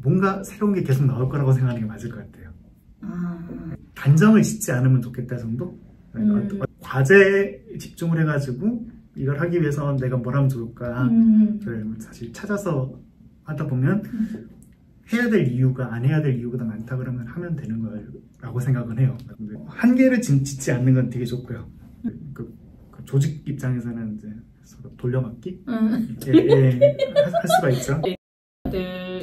뭔가 새로운 게 계속 나올 거라고 생각하는 게 맞을 것 같아요. 단정을 짓지 않으면 좋겠다 정도? 과제에 집중을 해가지고 이걸 하기 위해서 내가 뭘 하면 좋을까 사실 찾아서 하다 보면 해야 될 이유가 안 해야 될 이유가 많다 그러면 하면 되는 거라고 생각은 해요. 한계를 짓지 않는 건 되게 좋고요. 그 조직 입장에서는 이제 서로 돌려막기 할 수가 있죠.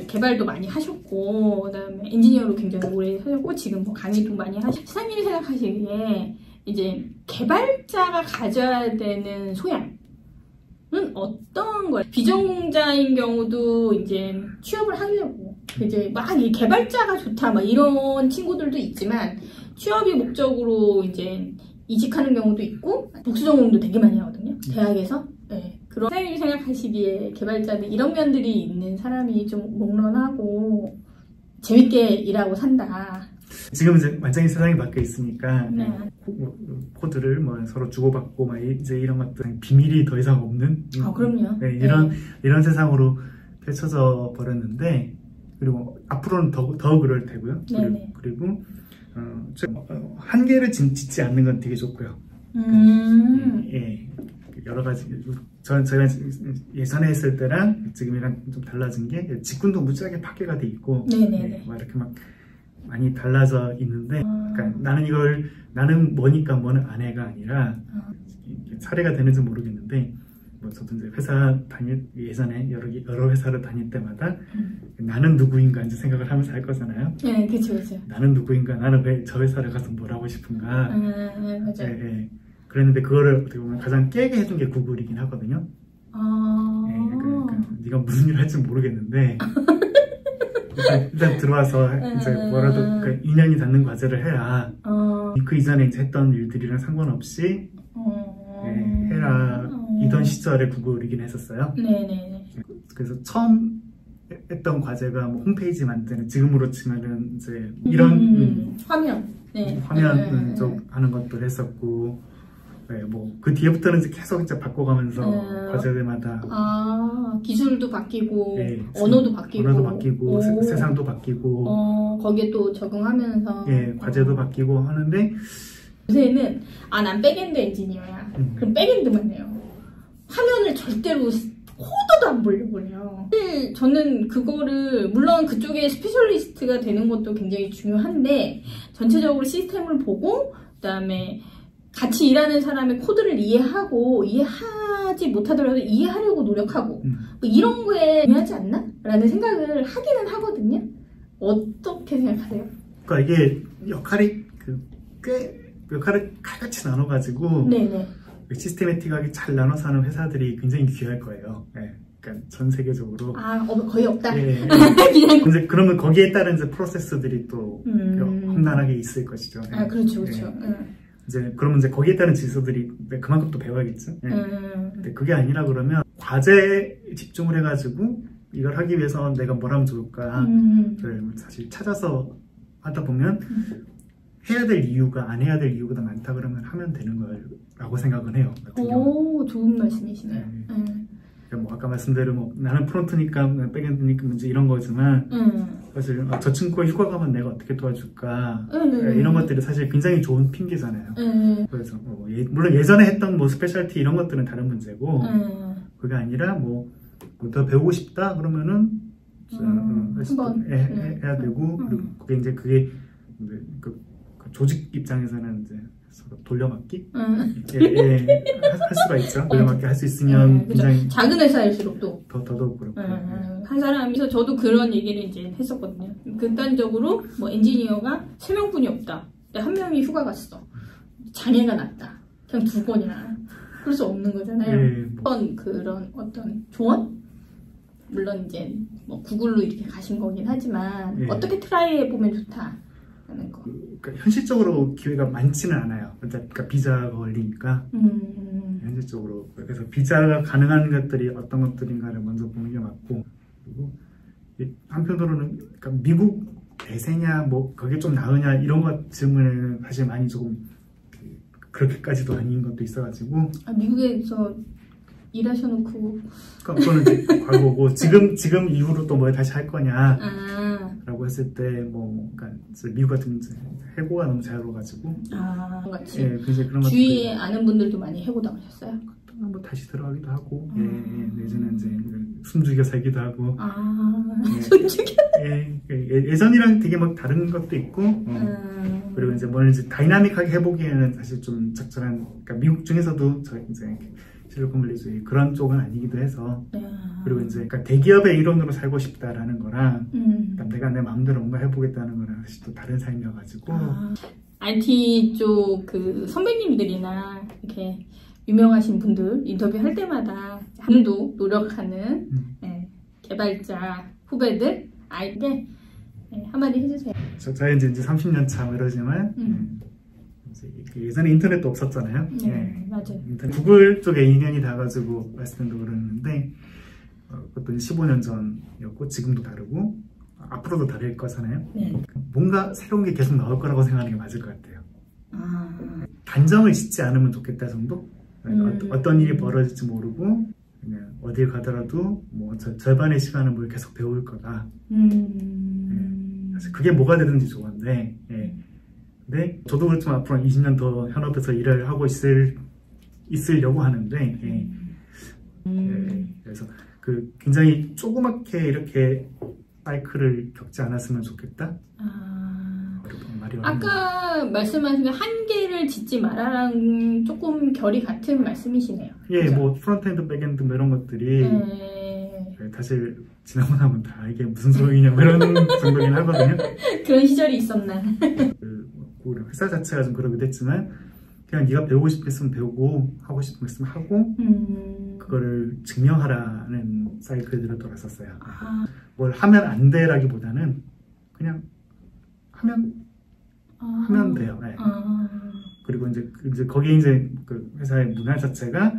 개발도 많이 하셨고, 그다음에 엔지니어로 굉장히 오래 하셨고, 지금 뭐 강의도 많이 하시고, 시장님이 생각하시기에 이제 개발자가 가져야 되는 소양은 어떤 거예요? 비전공자인 경우도 이제 취업을 하려고 이제 막 이 개발자가 좋다 막 이런 친구들도 있지만, 취업이 목적으로 이제 이직하는 경우도 있고, 복수 전공도 되게 많이 하거든요. 대학에서. 네. 그런 사장님이 생각하시기에 개발자들 이런 면들이 있는 사람이 좀 롱런하고 재밌게 일하고 산다. 지금 이제 완전히 세상이 바뀌어 있으니까 코드를 뭐 서로 주고받고 막 이제 이런 것들 비밀이 더 이상 없는 그럼요. 이런 세상으로 펼쳐져 버렸는데, 그리고 앞으로는 더 그럴 테고요. 그리고 한계를 짓지 않는 건 되게 좋고요. 여러 가지 저희가 예전에 했을 때랑 지금이랑 좀 달라진 게 직군도 무지하게 파괴가 돼 있고 막 이렇게 막 많이 달라져 있는데, 그러니까 나는 뭐니까 뭐는 안 해가 아니라 사례가 되는지 모르겠는데, 뭐 저도 이제 예전에 여러 회사를 다닐 때마다 나는 누구인가 이제 생각을 하면서 할 거잖아요. 네, 그렇죠. 나는 누구인가, 나는 왜 저 회사를 가서 뭘 하고 싶은가. 맞아요. 그랬는데 그거를 어떻게 보면 가장 깨게 해준 게 구글이긴 하거든요. 그러니까 네가 무슨 일을 할지 모르겠는데 일단 들어와서 이제 뭐라도 그 인연이 닿는 과제를 해야 그 이전에 이제 했던 일들이랑 상관없이 해라. 이던 시절에 구글이긴 했었어요. 그래서 처음 했던 과제가 뭐 홈페이지 만드는, 지금으로 치면은 이제 이런 화면 쪽 하는 것도 했었고, 뭐 그 뒤에부터는 이제 계속 이제 바꿔가면서 과제들마다 기술도 바뀌고 언어도 바뀌고 세상도 바뀌고 거기에 또 적응하면서 과제도 바뀌고 하는데, 요새는 난 백엔드 엔지니어야. 그럼 백엔드만 해요. 화면을 절대로 코드도 안 보려고 해요. 사실 저는 그거를, 물론 그쪽에 스페셜리스트가 되는 것도 굉장히 중요한데, 전체적으로 시스템을 보고 그다음에 같이 일하는 사람의 코드를 이해하지 못하더라도 이해하려고 노력하고 뭐 이런 거에 중요하지 않나? 라는 생각을 하기는 하거든요. 어떻게 생각하세요? 그러니까 이게 역할이 역할을 칼같이 나눠가지고 시스테매틱하게 잘 나눠서 하는 회사들이 굉장히 귀할 거예요. 그러니까 전 세계적으로 거의 없다. 이제 그러면 거기에 따른 이제 프로세스들이 또 험난하게 있을 것이죠. 그렇죠. 이제 그러면 이제 거기에 따른 지수들이 그만큼 또 배워야겠죠. 근데 그게 아니라 그러면 과제에 집중을 해가지고 이걸 하기 위해서 내가 뭘 하면 좋을까 사실 찾아서 하다 보면 해야 될 이유가 안 해야 될 이유가 많다 그러면 하면 되는 거라고 생각은 해요. 좋은 말씀이시네요. 뭐 아까 말씀대로 뭐 나는 프론트니까 백엔드니까 문제 이런 거지만 사실 저 친구가 휴가 가면 내가 어떻게 도와줄까 이런 것들이 사실 굉장히 좋은 핑계잖아요. 그래서 물론 예전에 했던 뭐 스페셜티 이런 것들은 다른 문제고, 그게 아니라 뭐 더 배우고 싶다 그러면은 한번 해야 되고, 그리고 그게 그 조직 입장에서는 이제 서로 돌려막기 할 수가 있죠. 돌려막기 할 수 있으면 굉장히 작은 회사일수록 또 더더욱 그렇고 한 사람이서 저도 그런 얘기를 이제 했었거든요. 극단적으로 뭐 엔지니어가 3명뿐이 없다. 근데 1명이 휴가 갔어. 장애가 났다. 그냥 2번이나 그럴 수 없는 거잖아요. 그런 어떤 조언? 물론 이제 뭐 구글로 이렇게 가신 거긴 하지만 어떻게 트라이 해보면 좋다 하는 거. 그러니까 현실적으로 기회가 많지는 않아요. 그러니까 비자가 걸리니까 현실적으로. 그래서 비자가 가능한 것들이 어떤 것들인가를 먼저 보는 게 맞고, 그리고 한편으로는 그러니까 미국 대세냐 뭐 그게 좀 나으냐 이런 것 질문에는 사실 많이 조금 그렇게까지도 아닌 것도 있어가지고. 미국에서 일하셔놓고. 그거는 이제 과거고, 지금 이후로 또 뭐 다시 할 거냐, 라고 했을 때, 그러니까 미국 같은 해고가 너무 자유로워가지고. 같이. 예, 그래서 그런 주위에 아는 분들도 많이 해고 당하셨어요? 뭐 다시 들어가기도 하고, 내지는 이제 숨죽여 살기도 하고. 숨죽여? 예전이랑 되게 막 다른 것도 있고, 그리고 이제 뭘 이제 다이나믹하게 해보기에는 사실 좀 적절한, 그러니까 미국 중에서도 이제 실리콘밸리주의 그런 쪽은 아니기도 해서, 그리고 이제 그러니까 대기업의 일원으로 살고 싶다라는 거랑, 내가 내 마음대로 뭔가 해보겠다는 거랑 사실 또 다른 삶이어가지고. IT 쪽 그 선배님들이나 이렇게 유명하신 분들 인터뷰할 때마다 오늘도 노력하는 개발자 후배들 아이들 한마디 해주세요. 저희 이제 30년 차 이러지만 예전에 인터넷도 없었잖아요. 맞아요. 구글 쪽에 2년이 닿아가지고 말씀도 그러는데 그것도 15년 전이었고 지금도 다르고 앞으로도 다를 거잖아요. 뭔가 새로운 게 계속 나올 거라고 생각하는 게 맞을 것 같아요. 단정을 짓지 않으면 좋겠다 정도? 어떤 일이 벌어질지 모르고 그냥 어딜 가더라도 뭐 절반의 시간은 뭘 계속 배울 거다. 사실 그게 뭐가 되든지 좋은데 근데 저도 그렇지만 앞으로 20년 더 현업에서 일을 하고 있으려고 하는데 그래서 그 굉장히 조그맣게 이렇게 사이클을 겪지 않았으면 좋겠다. 아까 말씀하신 한계를 짓지 말아랑 조금 결이 같은 말씀이시네요. 그렇죠? 뭐 프론트엔드, 백엔드 뭐 이런 것들이 사실 지나고 나면 다 이게 무슨 소용이냐 뭐 이런 정도긴 하거든요. 그런 시절이 있었나? 그 회사 자체가 좀 그러기도 했지만 그냥 네가 배우고 싶겠으면 배우고 하고 싶으면 하고 그거를 증명하라는 사이클들을 돌았었어요. 뭘 하면 안 돼라기보다는 그냥 하면 돼요. 그리고 이제 거기에 이제 그 회사의 문화 자체가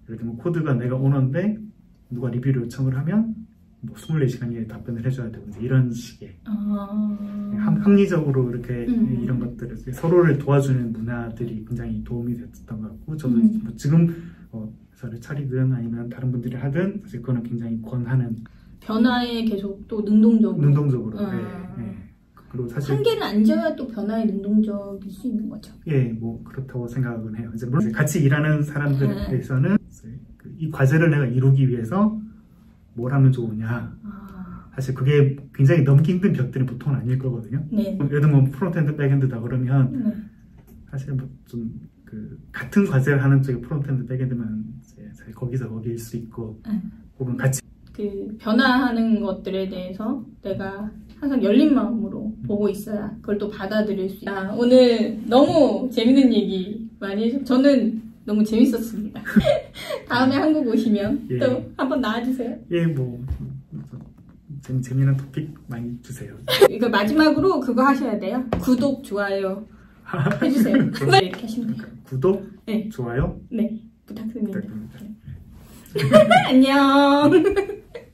예를 들면 코드가 내가 오너인데 누가 리뷰를 요청을 하면 뭐 24시간 이에 답변을 해줘야 되고 이런 식의 합리적으로 이렇게 이런 것들을 서로를 도와주는 문화들이 굉장히 도움이 됐던 것 같고 저도 뭐 지금 회사를 차리든 아니면 다른 분들이 하든 사실 그거는 굉장히 권하는 변화에 계속 또 능동적으로 그리고 사실 한계는 안 지어야 또 변화에 능동적일 수 있는 거죠. 뭐 그렇다고 생각은 해요. 이제 물론 같이 일하는 사람들에서는 이 과제를 내가 이루기 위해서 뭘 하면 좋으냐. 사실 그게 굉장히 넘기 힘든 벽들이 보통은 아닐 거거든요. 예를 들면 프론트엔드, 백엔드다 그러면 사실 뭐 좀 그 같은 과제를 하는 쪽에 프론트엔드, 백엔드면 사실 거기서 거기일 수 있고 혹은 같이 그 변화하는 것들에 대해서 내가 항상 열린 마음으로 보고 있어야 그걸 또 받아들일 수 있다. 오늘 너무 재밌는 얘기 많이 해서 저는 너무 재밌었습니다. 다음에 한국 오시면 또 한번 나와주세요. 뭐 재미난 토픽 많이 주세요. 이거 마지막으로 그거 하셔야 돼요. 구독, 좋아요 해주세요. 이렇게 하시면 돼요. 구독, 좋아요? 네, 부탁드립니다. 안녕.